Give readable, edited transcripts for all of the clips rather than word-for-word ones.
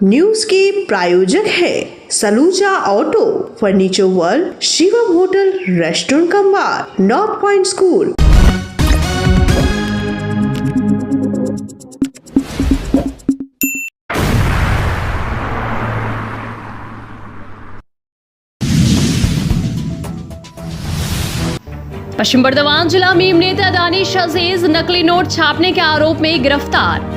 News के प्रायोजक है Saluja auto, furniture world, Shivam hotel, restaurant cum bar, north point school. Paschim Bardhaman जिला मीम नेता दानिश अजीज नकली नोट छापने के आरोप में गिरफ्तार।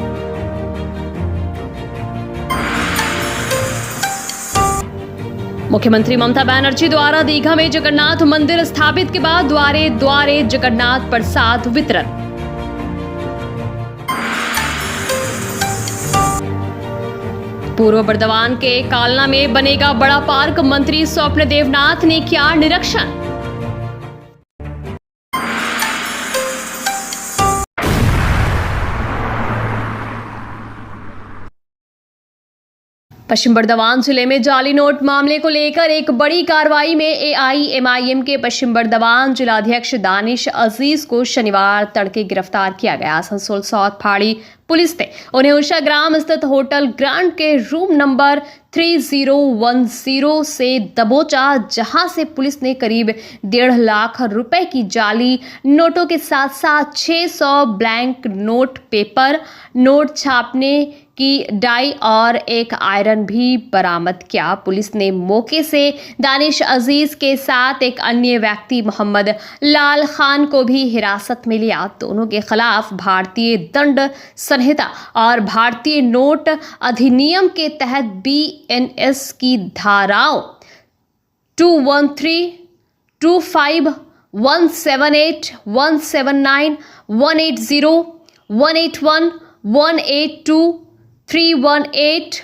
मुख्यमंत्री ममता बनर्जी द्वारा दीघा में जगन्नाथ मंदिर स्थापित के बाद द्वारे द्वारे जगन्नाथ प्रसाद वितरण। पूर्व बर्दवान के कालना में बनेगा बड़ा पार्क, मंत्री स्वप्न देवनाथ ने किया निरीक्षण। पश्चिम बर्दवान जिले में जाली नोट मामले को लेकर एक बड़ी कार्रवाई में एआईएमआईएम के पश्चिम बर्दवान जिलाध्यक्ष दानिश अजीज को शनिवार तड़के गिरफ्तार किया गया। आसनसोल साउथ फाड़ी पुलिस ने उन्हें उषा ग्राम स्थित होटल ग्रांड के रूम नंबर 3010 से दबोचा, जहां से पुलिस ने करीब 1.5 लाख रुपए की जाली नोटों के साथ साथ 600 ब्लैंक नोट पेपर, नोट छापने की डाई और एक आयरन भी बरामद किया। पुलिस ने मौके से दानिश अजीज के साथ एक अन्य व्यक्ति मोहम्मद लाल खान को भी हिरासत में लिया। दोनों के खिलाफ भारतीय दंड संहिता और भारतीय नोट अधिनियम के तहत बीएनएस की धाराओं 213, 25, 178, 179, 180, 181, 182, 318,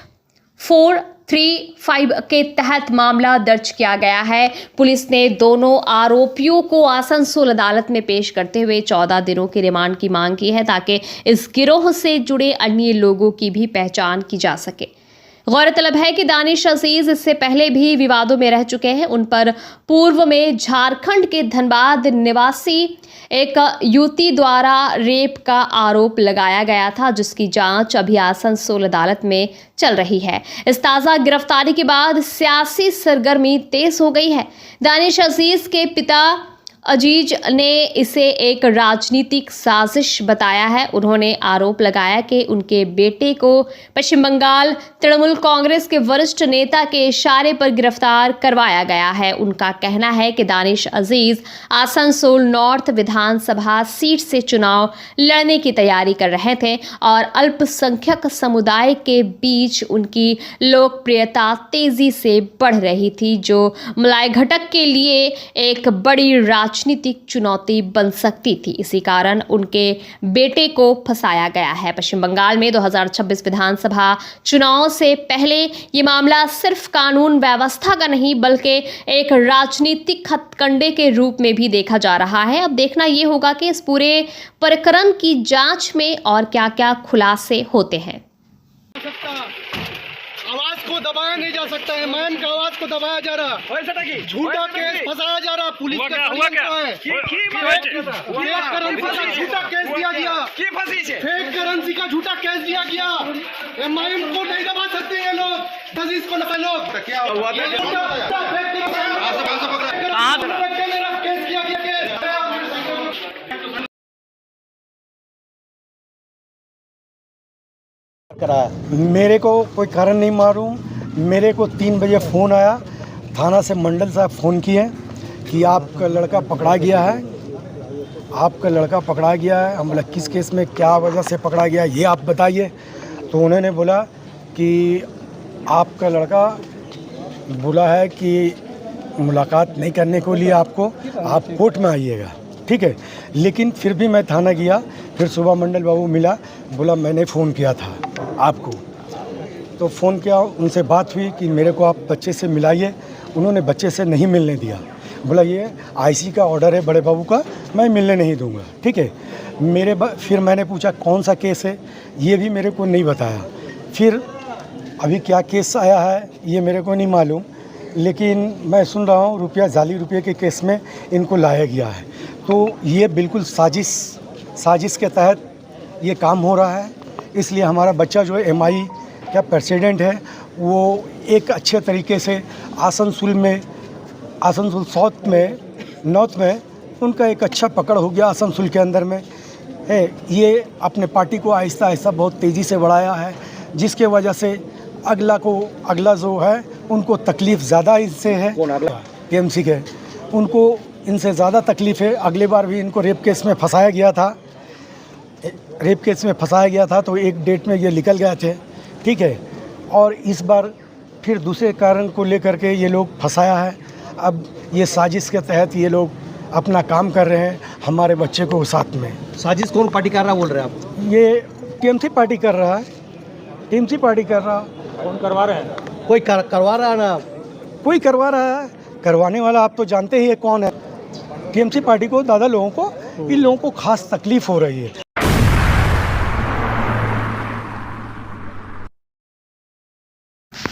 435 के तहत मामला दर्ज किया गया है। पुलिस ने दोनों आरोपियों को आसनसोल अदालत में पेश करते हुए 14 दिनों के रिमांड की मांग की है, ताकि इस गिरोह से जुड़े अन्य लोगों की भी पहचान की जा सके। गौरतलब है कि दानिश अजीज इससे पहले भी विवादों में रह चुके हैं। उन पर पूर्व में झारखंड के धनबाद निवासी एक युवती द्वारा रेप का आरोप लगाया गया था, जिसकी जांच अभी आसनसोल अदालत में चल रही है। इस ताज़ा गिरफ्तारी के बाद सियासी सरगर्मी तेज हो गई है। दानिश अजीज के पिता अजीज ने इसे एक राजनीतिक साजिश बताया है। उन्होंने आरोप लगाया कि उनके बेटे को पश्चिम बंगाल तृणमूल कांग्रेस के वरिष्ठ नेता के इशारे पर गिरफ्तार करवाया गया है। उनका कहना है कि दानिश अजीज आसनसोल नॉर्थ विधानसभा सीट से चुनाव लड़ने की तैयारी कर रहे थे और अल्पसंख्यक समुदाय के बीच उनकी लोकप्रियता तेजी से बढ़ रही थी, जो मलाई घटक के लिए एक बड़ी राजनीतिक चुनौती बन सकती थी। इसी कारण उनके बेटे को फंसाया गया है। पश्चिम बंगाल में 2026 विधानसभा चुनाव से पहले ये मामला सिर्फ कानून व्यवस्था का नहीं, बल्कि एक राजनीतिक हथकंडे के रूप में भी देखा जा रहा है। अब देखना ये होगा कि इस पूरे प्रकरण की जांच में और क्या-क्या खुलासे होते हैं। आवाज को दबाया नहीं जा सकता है, मैम का आवाज को दबाया जा रहा है, झूठा केस फंसाया जा रहा, पुलिस का है, फेक करेंसी का झूठा केस दिया गया, फेक करेंसी का झूठा केस दिया गया। मैम को नहीं दबा सकते ये लोग, अजीज को नफा लोग क्या हुआ था, केस किया गया। मेरे को कोई कारण नहीं मालूम। मेरे को 3 बजे फ़ोन आया, थाना से मंडल साहब फ़ोन किए कि आपका लड़का पकड़ा गया है, आपका लड़का पकड़ा गया है। हम बोला किस केस में, क्या वजह से पकड़ा गया ये आप बताइए। तो उन्होंने बोला कि आपका लड़का बोला है कि मुलाकात नहीं करने को लिए आपको, आप कोर्ट में आइएगा, ठीक है। लेकिन फिर भी मैं थाना गया, फिर सुबह मंडल बाबू मिला, बोला मैंने फ़ोन किया था आपको। तो फ़ोन किया, उनसे बात हुई कि मेरे को आप बच्चे से मिलाइए। उन्होंने बच्चे से नहीं मिलने दिया, बोला ये आईसी का ऑर्डर है बड़े बाबू का, मैं मिलने नहीं दूंगा, ठीक है। फिर मैंने पूछा कौन सा केस है, ये भी मेरे को नहीं बताया। फिर अभी क्या केस आया है ये मेरे को नहीं मालूम, लेकिन मैं सुन रहा हूँ जाली रुपये के केस में इनको लाया गया है। तो ये बिल्कुल साजिश के तहत ये काम हो रहा है। इसलिए हमारा बच्चा जो है क्या प्रेसिडेंट है वो एक अच्छे तरीके से आसनसोल साउथ में नॉर्थ में उनका एक अच्छा पकड़ हो गया आसनसोल के अंदर में है। ये अपने पार्टी को आहिस्ता आहिस्ता बहुत तेज़ी से बढ़ाया है, जिसके वजह से अगला जो है उनको तकलीफ़ ज़्यादा इससे है। टीएमसी के उनको इनसे ज़्यादा तकलीफ़ है। अगले बार भी इनको रेप केस में फंसाया गया था तो एक डेट में ये निकल गए थे, ठीक है। और इस बार फिर दूसरे कारण को लेकर के ये लोग फंसाया है। अब ये साजिश के तहत ये लोग अपना काम कर रहे हैं हमारे बच्चे को साथ में। साजिश कौन पार्टी कर रहा बोल रहे हैं आप? ये टीएमसी पार्टी कर रहा है। कौन करवा रहे हैं? कोई करवा रहा है ना, कोई करवा रहा है। करवाने वाला आप तो जानते ही है कौन है। टीएमसी पार्टी को इन लोगों को खास तकलीफ हो रही है।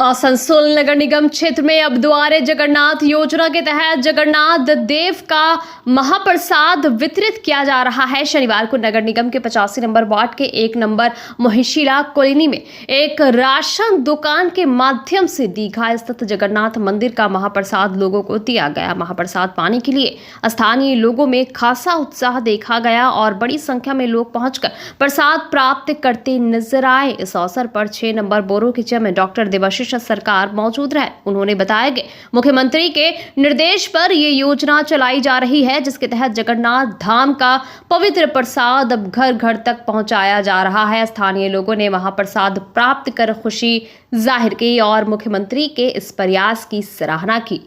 आसनसोल नगर निगम क्षेत्र में अब द्वारे जगन्नाथ योजना के तहत जगन्नाथ देव का महाप्रसाद वितरित किया जा रहा है। शनिवार को नगर निगम के 85 नंबर वार्ड के 1 नंबर मोहिशीला कॉलोनी में एक राशन दुकान के माध्यम से दीघा स्थित जगन्नाथ मंदिर का महाप्रसाद लोगों को दिया गया। महाप्रसाद पाने के लिए स्थानीय लोगों में खासा उत्साह देखा गया और बड़ी संख्या में लोग पहुंचकर प्रसाद प्राप्त करते नजर आए। इस अवसर पर 6 नंबर बोरो के चेयरमैन डॉक्टर देवाशीष सरकार मौजूद रहे। उन्होंने बताया कि मुख्यमंत्री के निर्देश पर यह योजना चलाई जा रही है, जिसके तहत जगन्नाथ धाम का पवित्र प्रसाद अब घर घर तक पहुंचाया जा रहा है। स्थानीय लोगों ने महाप्रसाद प्राप्त कर खुशी जाहिर की और मुख्यमंत्री के इस प्रयास की सराहना की।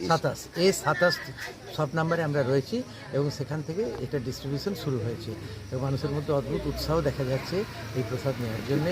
27 সব নাম্বারে আমরা রয়েছি এবং সেখান থেকে এটা ডিস্ট্রিবিউশন শুরু হয়েছে এবং মানুষের মধ্যে অদ্ভুত উৎসাহ দেখা যাচ্ছে এই প্রসাদ নেওয়ার জন্য।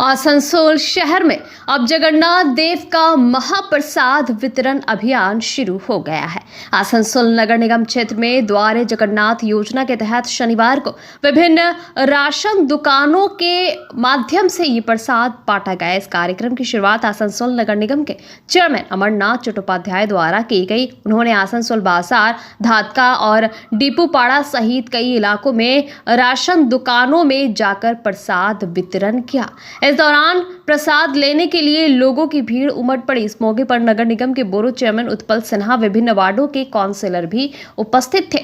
आसनसोल शहर में अब जगन्नाथ देव का महाप्रसाद वितरण अभियान शुरू हो गया है। आसनसोल नगर निगम क्षेत्र में द्वारे जगन्नाथ योजना के तहत शनिवार को विभिन्न राशन दुकानों के माध्यम से ये प्रसाद बांटा गया। इस कार्यक्रम की शुरुआत आसनसोल नगर निगम के चेयरमैन अमरनाथ चट्टोपाध्याय द्वारा की गई। उन्होंने आसनसोल बाजार, धातका और डिपूपाड़ा सहित कई इलाकों में राशन दुकानों में जाकर प्रसाद वितरण किया। इस दौरान प्रसाद लेने के लिए लोगों की भीड़ उमड़ पड़ी। इस मौके पर नगर निगम के बोरो चेयरमैन उत्पल सिन्हा, विभिन्न वार्डों के काउंसिलर भी उपस्थित थे।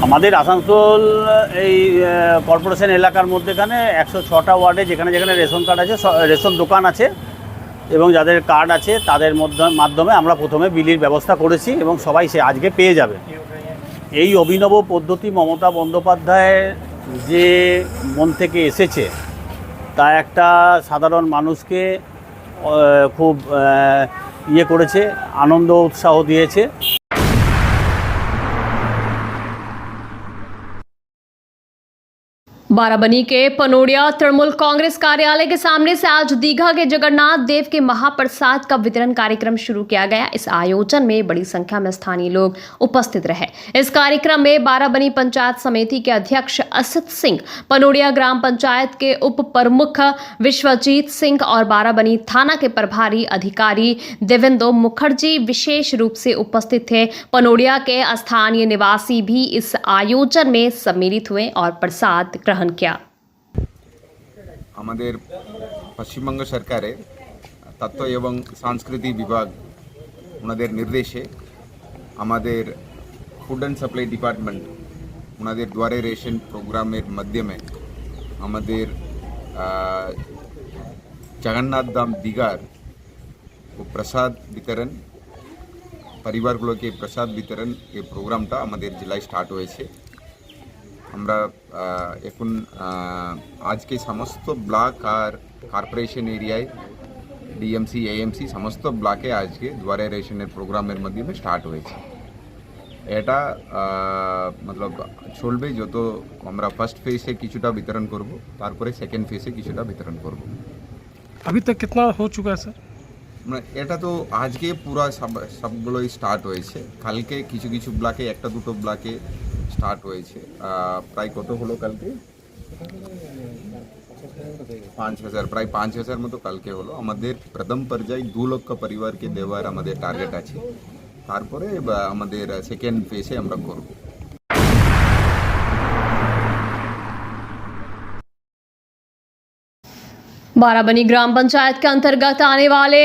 আমাদের আসানসোল এই কর্পোরেশন এলাকার মধ্যেখানে 106টা ওয়ার্ডে যেখানে যেখানে রেশন কার্ড আছে, রেশন দোকান আছে এবং যাদের কার্ড আছে তাদের মাধ্যমে আমরা প্রথমে বিলির ব্যবস্থা করেছি এবং সবাই সে আজকে পেয়ে যাবে। এই অভিনব পদ্ধতি মমতা বন্দ্যোপাধ্যায়ের যে মন থেকে এসেছে তা একটা সাধারণ মানুষকে খুব করেছে, আনন্দ উৎসাহ দিয়েছে। बाराबनी के पनोड़िया तृणमूल कांग्रेस कार्यालय के सामने से आज दीघा के जगन्नाथ देव के महाप्रसाद का वितरण कार्यक्रम शुरू किया गया। इस आयोजन में बड़ी संख्या में स्थानीय लोग उपस्थित रहे। इस कार्यक्रम में बाराबनी पंचायत समिति के अध्यक्ष असित सिंह, पनोड़िया ग्राम पंचायत के उप प्रमुख विश्वजीत सिंह और बाराबनी थाना के प्रभारी अधिकारी देवेंद्र मुखर्जी विशेष रूप से उपस्थित थे। पनोड़िया के स्थानीय निवासी भी इस आयोजन में सम्मिलित हुए और प्रसाद ग्रहण किया। আমাদের পশ্চিমবঙ্গ সরকারের তথ্য এবং সংস্কৃতি বিভাগ ওনাদের নির্দেশে আমাদের ফুড অ্যান্ড সাপ্লাই ডিপার্টমেন্ট ওনাদের দ্বারে রেশন প্রোগ্রামের মাধ্যমে আমাদের জগন্নাথ ধাম দীঘার প্রসাদ বিতরণ পরিবারগুলোকে প্রসাদ বিতরণ এই প্রোগ্রামটা আমাদের জেলায় স্টার্ট হয়েছে। আমরা এখন আজকে সমস্ত ব্লক আর কর্পোরেশন এরিয়ায় ডিএমসি এএমসি সমস্ত ব্লকে আজকে দুয়ারে রেশনের প্রোগ্রামের মাধ্যমে স্টার্ট হয়েছে। এটা मतलब চলবে, যত আমরা ফার্স্ট ফেজে কিছুটা বিতরণ করব, তারপরে সেকেন্ড ফেজে কিছুটা বিতরণ করব। अभी तक कितना हो चुका है सर? এটা তো আজকে পুরো সবগুলোই স্টার্ট হয়েছে। কালকে কিছু কিছু ব্লকে, একটা দুটো ব্লকে স্টার্ট হয়েছে। প্রায় কত হলো কালকে? 5000, প্রায় 5000 মতো কালকে হলো। আমাদের প্রথম পর্যায়ে 2 লক্ষ পরিবারকে দেওয়ার আমাদের টার্গেট আছে। তারপরে আমাদের সেকেন্ড ফেজে আমরা করব। बाराबनी ग्राम पंचायत के अंतर्गत आने वाले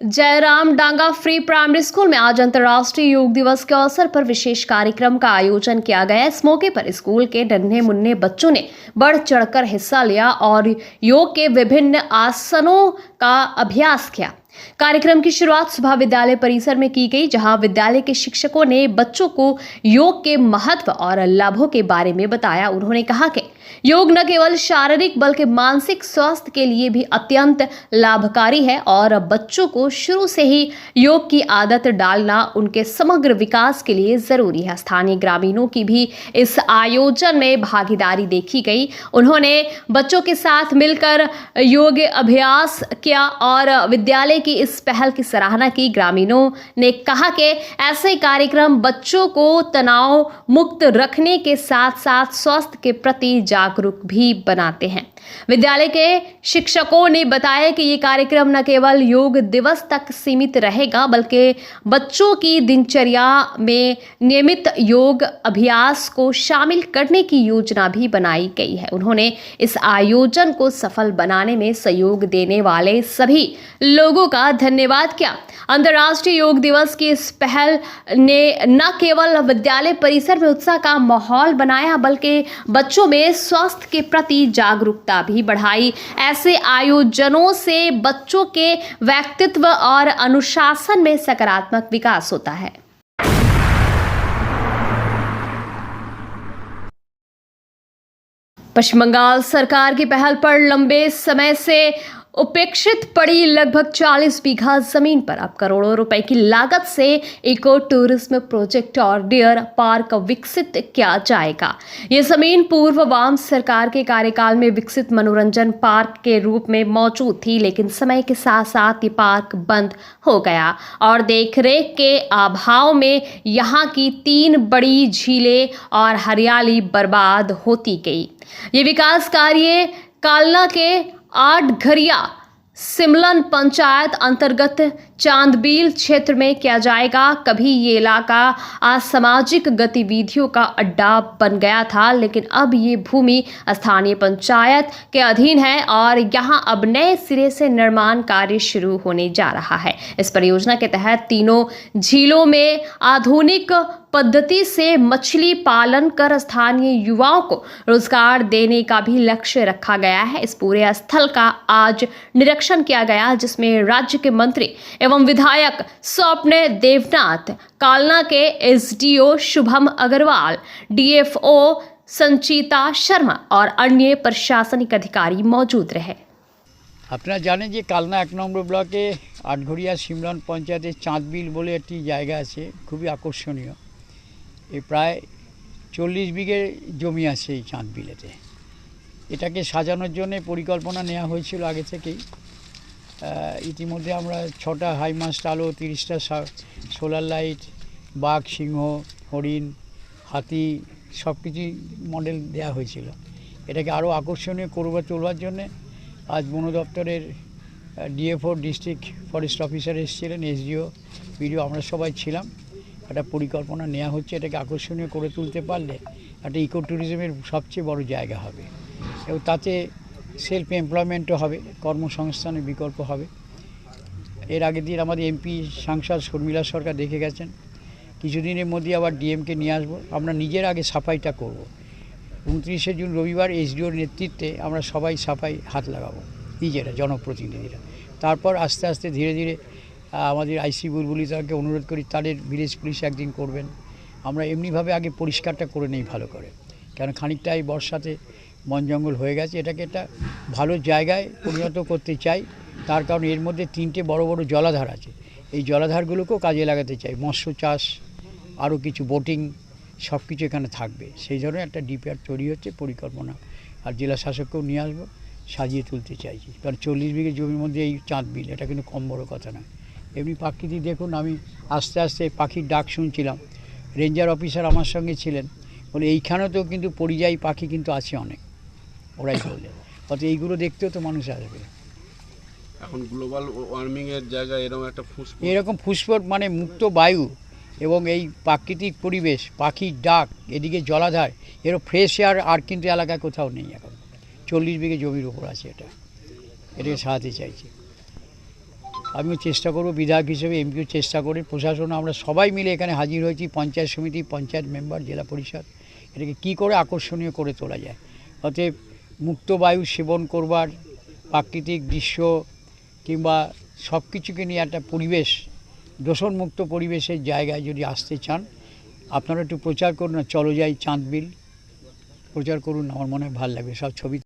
जयराम डांगा फ्री प्राइमरी स्कूल में आज अंतर्राष्ट्रीय योग दिवस के अवसर पर विशेष कार्यक्रम का आयोजन किया गया। इस मौके पर स्कूल के नन्हे मुन्ने बच्चों ने बढ़ चढ़कर हिस्सा लिया और योग के विभिन्न आसनों का अभ्यास किया। कार्यक्रम की शुरुआत सुबह विद्यालय परिसर में की गई, जहां विद्यालय के शिक्षकों ने बच्चों को योग के महत्व और लाभों के बारे में बताया। उन्होंने कहा कि योग न केवल शारीरिक बल्कि मानसिक स्वास्थ्य के लिए भी अत्यंत लाभकारी है और बच्चों को शुरू से ही योग की आदत डालना उनके समग्र विकास के लिए जरूरी है। स्थानीय ग्रामीणों की भी इस आयोजन में भागीदारी देखी गई। उन्होंने बच्चों के साथ मिलकर योग अभ्यास किया और विद्यालय की इस पहल की सराहना की। ग्रामीणों ने कहा कि ऐसे कार्यक्रम बच्चों को तनाव मुक्त रखने के साथ साथ स्वास्थ्य के प्रति जागरूक भी बनाते हैं। विद्यालय के शिक्षकों ने बताया कि ये कार्यक्रम न केवल योग दिवस तक सीमित रहेगा बल्कि बच्चों की दिनचर्या में नियमित योग अभ्यास को शामिल करने की योजना भी बनाई गई है। उन्होंने इस आयोजन को सफल बनाने में सहयोग देने वाले सभी लोगों का धन्यवाद किया। अंतर्राष्ट्रीय योग दिवस की इस पहल ने न केवल विद्यालय परिसर में उत्साह का माहौल बनाया बल्कि बच्चों में स्वास्थ्य के प्रति जागरूकता भी बढ़ाई। ऐसे आयोजनों से बच्चों के व्यक्तित्व और अनुशासन में सकारात्मक विकास होता है। पश्चिम बंगाल सरकार की पहल पर लंबे समय से उपेक्षित पड़ी लगभग 40 बीघा जमीन पर अब करोड़ों रुपए की लागत से इको टूरिज्म प्रोजेक्ट और डियर पार्क विकसित किया जाएगा। ये जमीन पूर्व वाम सरकार के कार्यकाल में विकसित मनोरंजन पार्क के रूप में मौजूद थी, लेकिन समय के साथ साथ ये पार्क बंद हो गया और देखरेख के अभाव में यहाँ की 3 बड़ी झीलें और हरियाली बर्बाद होती गई। ये विकास कार्य कालना के आठघरिया सिमलन पंचायत अंतर्गत चांदबील क्षेत्र में किया जाएगा। कभी ये इलाका असामाजिक गतिविधियों का अड्डा बन गया था, लेकिन अब ये भूमि स्थानीय पंचायत के अधीन है और यहाँ अब नए सिरे से निर्माण कार्य शुरू होने जा रहा है। इस परियोजना के तहत तीनों झीलों में आधुनिक पद्धति से मछली पालन कर स्थानीय युवाओं को रोजगार देने का भी लक्ष्य रखा गया है। इस पूरे स्थल का आज निरीक्षण किया गया, जिसमें राज्य के मंत्री एवं विधायक स्वप्न देवनाथ, कालना के एसडीओ शुभम अग्रवाल, डीएफओ संचिता शर्मा और अन्य प्रशासनिक अधिकारी मौजूद रहे। আপনারা জানেন যে কালনা 1 নম্বর ব্লকে আটঘরিয়া সিমলন পঞ্চায়েতের চাঁদবিল বলে একটি জায়গা আছে, খুবই আকর্ষণীয়। এই প্রায় 40 বিঘে জমি আছে এই চাঁদবিলেতে। এটাকে সাজানোর জন্য পরিকল্পনা নেওয়া হয়েছিল আগে থেকেই। ইতিমধ্যে আমরা 6টা হাইমাস্ট আলো, 30টা সোলার লাইট, বাঘ, সিংহ, হরিণ, হাতি সব কিছুই মডেল দেওয়া হয়েছিল। এটাকে আরও আকর্ষণীয় তোলবার জন্যে আজ বন দপ্তরের ডিএফও ডিস্ট্রিক্ট ফরেস্ট অফিসার এসেছিলেন, এসডিও, বিডিও, আমরা সবাই ছিলাম। একটা পরিকল্পনা নেওয়া হচ্ছে, এটাকে আকর্ষণীয় করে তুলতে পারলে একটা ইকো ট্যুরিজমের সবচেয়ে বড় জায়গা হবে এবং তাতে সেলফ এমপ্লয়মেন্টও হবে, কর্মসংস্থানের বিকল্প হবে। এর আগের দিন আমাদের এমপি সাংসদ শর্মিলা সরকার দেখে গেছেন। কিছুদিনের মধ্যে আবার ডিএমকে নিয়ে আসবো। আমরা নিজের আগে সাফাইটা করব। 29শে জুন রবিবার এসডিওর নেতৃত্বে আমরা সবাই সাফাই হাত লাগাবো, নিজেরা জনপ্রতিনিধিরা। তারপর আস্তে আস্তে ধীরে ধীরে আমাদের আইসি বুলবুলি তাকে অনুরোধ করি তাদের ভিলেজ পুলিশ একদিন করবেন। আমরা এমনিভাবে আগে পরিষ্কারটা করে নেই ভালো করে, কারণ খানিকটা এই বর্ষাতে বন জঙ্গল হয়ে গেছে। এটাকে একটা ভালো জায়গায় পরিণত করতে চাই, তার কারণ এর মধ্যে 3টে বড় বড় জলাধার আছে। এই জলাধারগুলোকেও কাজে লাগাতে চাই, মৎস্য চাষ, আরও কিছু বোটিং, সব কিছু এখানে থাকবে। সেই ধরনের একটা ডিপিআর তৈরি হচ্ছে, পরিকল্পনা। আর জেলা শাসককেও নিয়ে আসবো, সাজিয়ে তুলতে চাইছি। কারণ 40 বিঘে জমির মধ্যে এই চাঁদবিল, এটা কিন্তু কম বড় কথা নয়। এমনি প্রাকৃতিক দেখুন, আমি আস্তে আস্তে পাখির ডাক শুনছিলাম। রেঞ্জার অফিসার আমার সঙ্গে ছিলেন, বলে এইখানেও কিন্তু পরিযায়ী পাখি কিন্তু আছে অনেক, ওরাই বললেন। অত এইগুলো দেখতেও তো মানুষ আসবে। এখন গ্লোবাল ওয়ার্মিংয়ের জায়গায় এরকম ফুসফট মানে মুক্ত বায়ু এবং এই প্রাকৃতিক পরিবেশ, পাখির ডাক, এদিকে জলাধার, এরও ফ্রেশ এয়ার আর কিন্তু এলাকায় কোথাও নেই এখন। 40 বিঘে জমির উপর আছে এটা। এটাকে সারাতে চাইছি। আমিও চেষ্টা করব বিধায়ক হিসেবে, এমপিও চেষ্টা করে, প্রশাসন আমরা সবাই মিলে এখানে হাজির হয়েছি, পঞ্চায়েত সমিতি, পঞ্চায়েত মেম্বার, জেলা পরিষদ, এটাকে কী করে আকর্ষণীয় করে তোলা যায়। অতএব মুক্ত বায়ু সেবন করবার, প্রাকৃতিক দৃশ্য কিংবা সব কিছুকে নিয়ে একটা পরিবেশ, দূষণমুক্ত পরিবেশের জায়গায় যদি আসতে চান, আপনারা একটু প্রচার করুন, চলো যাই চাঁদবিল প্রচার করুন, আমার মনে হয় ভালো লাগবে। সব ছবি